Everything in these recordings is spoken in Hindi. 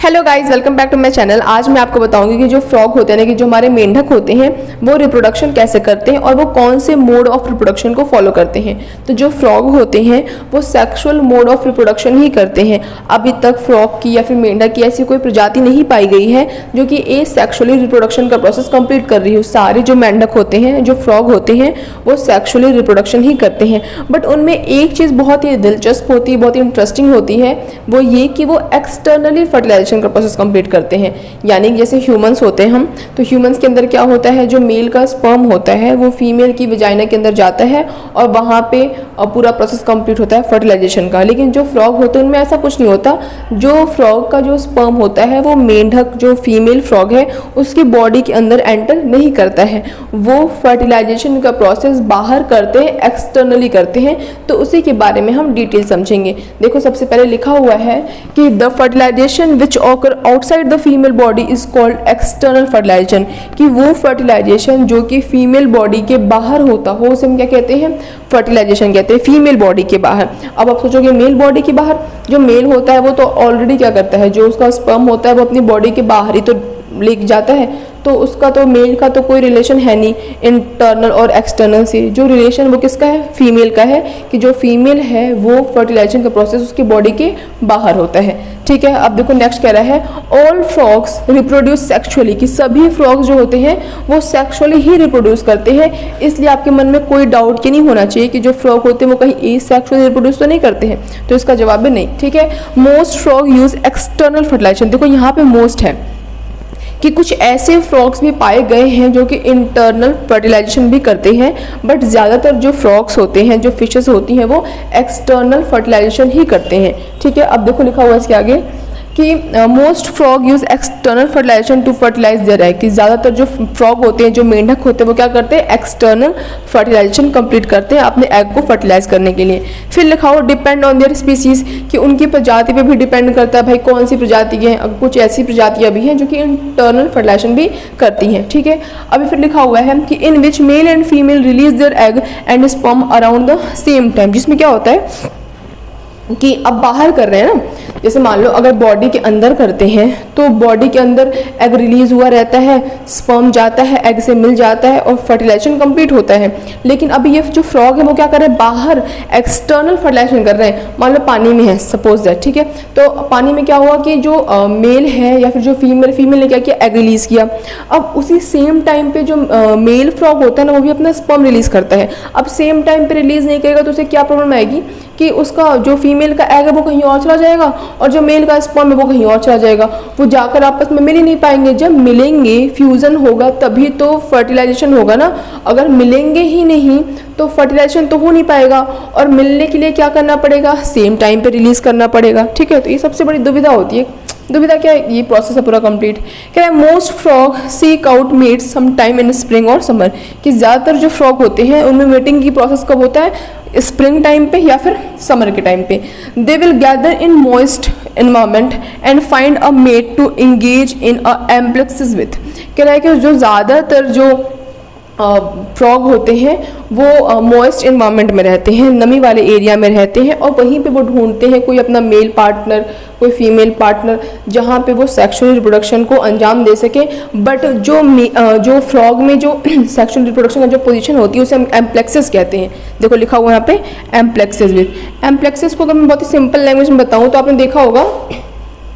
Hello guys, welcome back to my channel. आज मैं आपको बताऊंगी कि जो फ्रॉग होते हैं ना, कि जो हमारे मेंढक होते हैं वो रिप्रोडक्शन कैसे करते हैं और वो कौन से मोड ऑफ रिप्रोडक्शन को फॉलो करते हैं। तो जो फ्रॉग होते हैं वो सेक्सुअल मोड ऑफ रिप्रोडक्शन ही करते हैं। अभी तक फ्रॉग की या फिर मेंढक की ऐसी कोई प्रजाति नहीं पाई गई है जो कि ए सेक्सुअली रिप्रोडक्शन का प्रोसेस कंप्लीट कर रही हो। सारे जो मेंढक होते हैं, जो फ्रॉग होते हैं, वो सेक्सुअली रिप्रोडक्शन ही करते हैं। बट उनमें एक चीज़ बहुत ही दिलचस्प होती है, बहुत ही इंटरेस्टिंग होती है, वो ये कि वो एक्सटर्नली फर्टिलाइजेशन का प्रोसेस कंप्लीट करते हैं। यानी जैसे ह्यूमंस होते हैं हम, तो ह्यूमंस के अंदर क्या होता है, जो मेल का स्पर्म होता है वो फीमेल की वजाइना के अंदर जाता है और वहाँ पे पूरा प्रोसेस कंप्लीट होता है फर्टिलाइजेशन का। लेकिन जो फ्रॉग होते हैं उनमें ऐसा कुछ नहीं होता। जो फ्रॉग का जो स्पर्म होता है वो मेंढक जो फीमेल फ्रॉग है उसकी बॉडी के अंदर एंटर नहीं करता है। वो फर्टिलाइजेशन का प्रोसेस बाहर करते हैं, एक्सटर्नली करते हैं। तो उसी के बारे में हम डिटेल समझेंगे। देखो, सबसे पहले लिखा हुआ है कि the fertilization which occur outside the female body is called external fertilization, कि वो फर्टिलाइजेशन जो कि फीमेल बॉडी के बाहर होता हो उसे हम क्या कहते हैं, फर्टिलाइजेशन कहते हैं, फीमेल बॉडी के बाहर। अब आप सोचोगे मेल बॉडी के बाहर, जो मेल होता है वो तो ऑलरेडी क्या करता है, जो उसका स्पर्म होता है वो अपनी बॉडी के बाहर ही तो लेके जाता है, तो उसका तो मेल का तो कोई रिलेशन है नहीं इंटरनल और एक्सटर्नल से। जो रिलेशन वो किसका है, फीमेल का है, कि जो फीमेल है वो फर्टिलाइजेशन का प्रोसेस उसकी बॉडी के बाहर होता है। ठीक है, अब देखो नेक्स्ट कह रहा है ऑल फ्रॉग्स रिप्रोड्यूस सेक्सुअली, कि सभी फ्रॉग्स जो होते हैं वो सेक्सुअली ही रिप्रोड्यूस करते हैं। इसलिए आपके मन में कोई डाउट ये नहीं होना चाहिए कि जो फ्रॉग होते हैं वो कहीं एसेक्सुअली रिप्रोड्यूस तो नहीं करते हैं। तो इसका जवाब है नहीं। ठीक है, most frog use external fertilization. देखो यहाँ पे मोस्ट है कि कुछ ऐसे फ्रॉग्स भी पाए गए हैं जो कि इंटरनल फर्टिलाइजेशन भी करते हैं, बट ज़्यादातर जो फ्रॉग्स होते हैं, जो फिशेस होती हैं, वो एक्सटर्नल फर्टिलाइजेशन ही करते हैं। ठीक है, अब देखो लिखा हुआ है इसके आगे कि most frog use external fertilization to fertilize their egg, कि ज़्यादातर जो फ्रॉग होते हैं, जो मेंढक होते हैं, वो क्या करते हैं, एक्सटर्नल फर्टिलाइजेशन कंप्लीट करते हैं अपने एग को फर्टिलाइज करने के लिए। फिर लिखा हो डिपेंड ऑन देयर स्पीसीज, कि उनकी प्रजाति पे भी डिपेंड करता है भाई कौन सी प्रजाति है। अब कुछ ऐसी प्रजातियाँ भी हैं जो कि इंटरनल फर्टिलाइजेशन भी करती हैं। ठीक है, अभी फिर लिखा हुआ है कि in which male and female release their egg and sperm around the same time, जिसमें क्या होता है कि अब बाहर कर रहे हैं ना, जैसे मान लो अगर बॉडी के अंदर करते हैं तो बॉडी के अंदर एग रिलीज हुआ रहता है, स्पर्म जाता है, एग से मिल जाता है और फर्टिलाइजेशन कंप्लीट होता है। लेकिन अभी ये जो फ्रॉग है वो क्या कर रहे हैं, बाहर एक्सटर्नल फर्टिलाइजेशन कर रहे हैं। मान लो पानी में है, सपोज दैट, ठीक है, तो पानी में क्या हुआ कि जो मेल है या फिर जो फीमेल ने क्या किया, एग रिलीज किया। अब उसी सेम टाइम पे जो मेल फ्रॉग होता है ना, वो भी अपना स्पर्म रिलीज करता है। अब सेम टाइम पे रिलीज नहीं करेगा तो उसे क्या प्रॉब्लम आएगी कि उसका जो फीमेल का एग है वो कहीं और चला जाएगा और जो मेल का स्पर्म है वो कहीं और चला जाएगा। वो जाकर आपस में मिल ही नहीं पाएंगे। जब मिलेंगे, फ्यूजन होगा, तभी तो फर्टिलाइजेशन होगा ना। अगर मिलेंगे ही नहीं तो फर्टिलाइजेशन तो हो नहीं पाएगा। और मिलने के लिए क्या करना पड़ेगा, सेम टाइम पे रिलीज करना पड़ेगा। ठीक है, तो ये सबसे बड़ी दुविधा होती है। दुविधा क्या है, ये प्रोसेस है पूरा कंप्लीट। क्या है, most frog seek out mates some time in spring और समर, कि ज़्यादातर जो फ्रॉग होते हैं उनमें मेटिंग की प्रोसेस कब होता है, स्प्रिंग टाइम पे या फिर समर के टाइम पे। They will gather in moist environment and find a mate to engage in a amplexus with. कह रहा है कि जो ज़्यादातर जो फ्रॉग होते हैं वो मॉइस्ट एनवायरनमेंट में रहते हैं, नमी वाले एरिया में रहते हैं और वहीं पे वो ढूंढते हैं कोई अपना मेल पार्टनर, कोई फीमेल पार्टनर, जहाँ पे वो सेक्सुअल रिप्रोडक्शन को अंजाम दे सके। बट जो फ्रॉग में जो सेक्सुअल रिप्रोडक्शन का जो पोजीशन होती है उसे हम एम्प्लेक्सिस कहते हैं। देखो लिखा हुआ है यहाँ पे एम्प्लेक्सिस विथ। एम्प्लेक्सिस को अगर मैं बहुत ही सिंपल लैंग्वेज में बताऊँ तो आपने देखा होगा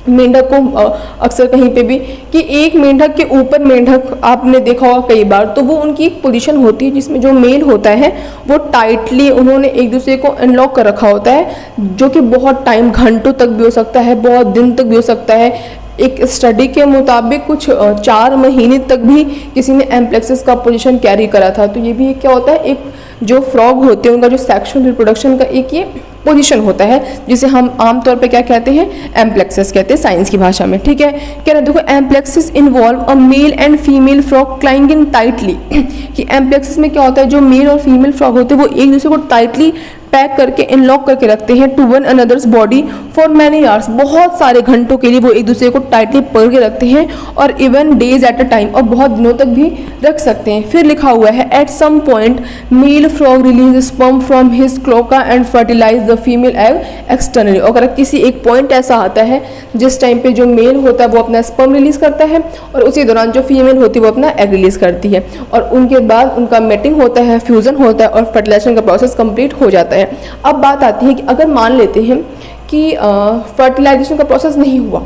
मेंढक को अक्सर कहीं पे भी कि एक मेंढक के ऊपर मेंढक आपने देखा होगा कई बार, तो वो उनकी एक पोजीशन होती है जिसमें जो मेल होता है वो टाइटली उन्होंने एक दूसरे को अनलॉक कर रखा होता है, जो कि बहुत टाइम, घंटों तक भी हो सकता है, बहुत दिन तक भी हो सकता है। एक स्टडी के मुताबिक कुछ 4 महीने तक भी किसी ने एम्प्लेक्सिस का पोजीशन कैरी करा था। तो ये भी क्या होता है, एक जो फ्रॉग होते हैं उनका जो सेक्सुअल रिप्रोडक्शन का एक ये पोजीशन होता है जिसे हम आमतौर पे क्या कहते हैं, एम्प्लेक्सिस कहते हैं साइंस की भाषा में। ठीक है, कह रहे देखो amplexus involve a male and female frog clinging tightly, कि एम्प्लेक्सिस में क्या होता है, जो मेल और फीमेल फ्रॉग होते हैं वो एक दूसरे को टाइटली पैक करके इनलॉक करके रखते हैं to one another's body for many hours, बहुत सारे घंटों के लिए वो एक दूसरे को टाइटली पकड़ के रखते हैं, और even days at a time, और बहुत दिनों तक भी रख सकते हैं। फिर लिखा हुआ है at some point male frog release sperm from his cloaca and fertilize the female egg externally. अगर किसी एक पॉइंट ऐसा आता है जिस टाइम पे जो मेल होता है वो अपना स्पर्म रिलीज करता है, और उसी दौरान जो फीमेल होती है वो अपना एग रिलीज करती है, और उनके बाद उनका मेटिंग होता है, फ्यूजन होता है, और फर्टिलाइजेशन का प्रोसेस कंप्लीट हो जाता है। अब बात आती है कि अगर मान लेते हैं कि फर्टिलाइजेशन का प्रोसेस नहीं हुआ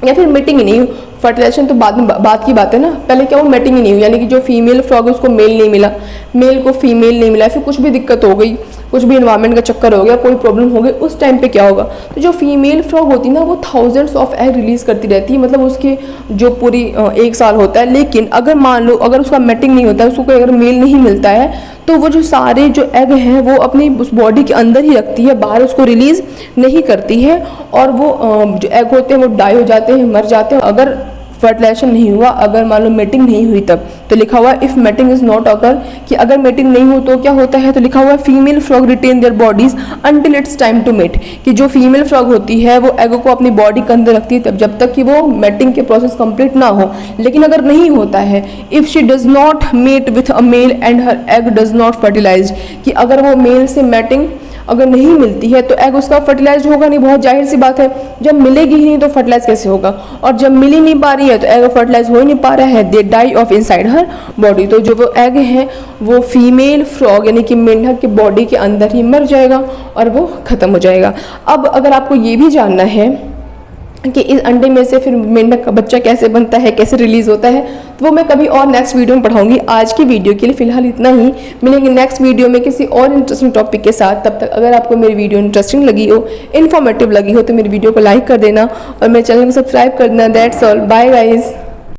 या फिर मीटिंग ही नहीं हुई, फर्टिलाइजेशन तो बाद की बात है ना, पहले क्या वो मीटिंग ही नहीं हुई, यानी कि जो फीमेल फ्रॉग है उसको मेल नहीं मिला, मेल को फीमेल नहीं मिला, फिर कुछ भी दिक्कत हो गई, कुछ भी इन्वायरमेंट का चक्कर हो गया, कोई प्रॉब्लम हो गई, उस टाइम पे क्या होगा? तो जो फीमेल फ्रॉग होती है ना वो थाउजेंड्स ऑफ एग रिलीज करती रहती है, मतलब उसके जो पूरी 1 साल होता है। लेकिन अगर मान लो अगर उसका मैटिंग नहीं होता है, उसको अगर मेल नहीं मिलता है, तो वो जो सारे जो एग हैं वो अपनी उस बॉडी के अंदर ही रखती है, बाहर उसको रिलीज नहीं करती है, और वो जो एग होते हैं वो डाई हो जाते हैं, मर जाते हैं अगर फर्टिलाइजेशन नहीं हुआ, अगर मान लो मेटिंग नहीं हुई तब। तो लिखा हुआ if mating is not occur, कि अगर मेटिंग नहीं हो तो क्या होता है? तो लिखा हुआ female frog retain their bodies until it's time to mate, कि जो फीमेल फ्रॉग होती है वो एग को अपनी बॉडी के अंदर रखती है तब जब तक कि वो मेटिंग के प्रोसेस कंप्लीट ना हो। लेकिन अगर नहीं होता है, if she does not mate with a male and her egg does not fertilize, कि अगर वो मेल से मेटिंग अगर नहीं मिलती है तो एग उसका फर्टिलाइज होगा नहीं, बहुत जाहिर सी बात है, जब मिलेगी ही नहीं तो फर्टिलाइज कैसे होगा, और जब मिल ही नहीं पा रही है तो एग फर्टिलाइज हो ही नहीं पा रहा है, they die off inside her body. तो जो वो एग है वो फीमेल फ्रॉग यानी कि मेंढक के बॉडी के अंदर ही मर जाएगा और वो खत्म हो जाएगा। अब अगर आपको ये भी जानना है कि इस अंडे में से फिर मेंढक का बच्चा कैसे बनता है, कैसे रिलीज होता है, तो वो मैं कभी और नेक्स्ट वीडियो में पढ़ाऊंगी। आज की वीडियो के लिए फिलहाल इतना ही, मिलेंगे नेक्स्ट वीडियो में किसी और इंटरेस्टिंग टॉपिक के साथ। तब तक अगर आपको मेरी वीडियो इंटरेस्टिंग लगी हो, इन्फॉर्मेटिव लगी हो, तो मेरी वीडियो को लाइक कर देना और मेरे चैनल को सब्सक्राइब कर देना। That's all, bye guys.